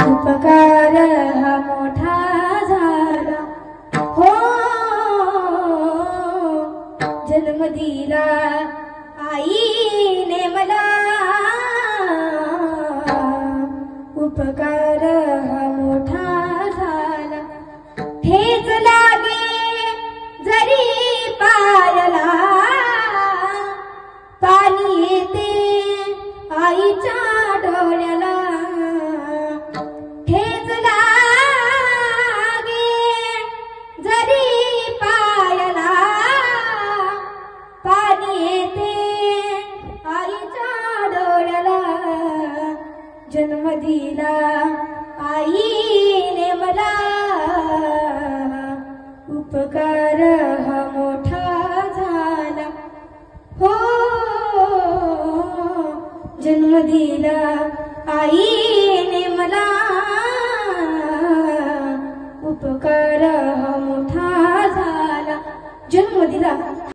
उपकार हा मोठा झाला हो, जन्म दिला आईने मला, उपकार हा मोठा झाला। ठेच लागे जरी पायाला, पाणी येते आईच्या डोळ्याला। ठेच लागे जरी पायाला, पाणी येते आईच्या डोळ्याला। जन्म दिला आईने मला, उपकार हा मोठा झाला हो, जन्म दिला आईने मला, उपकार हा मोठा झाला। जन्म दिला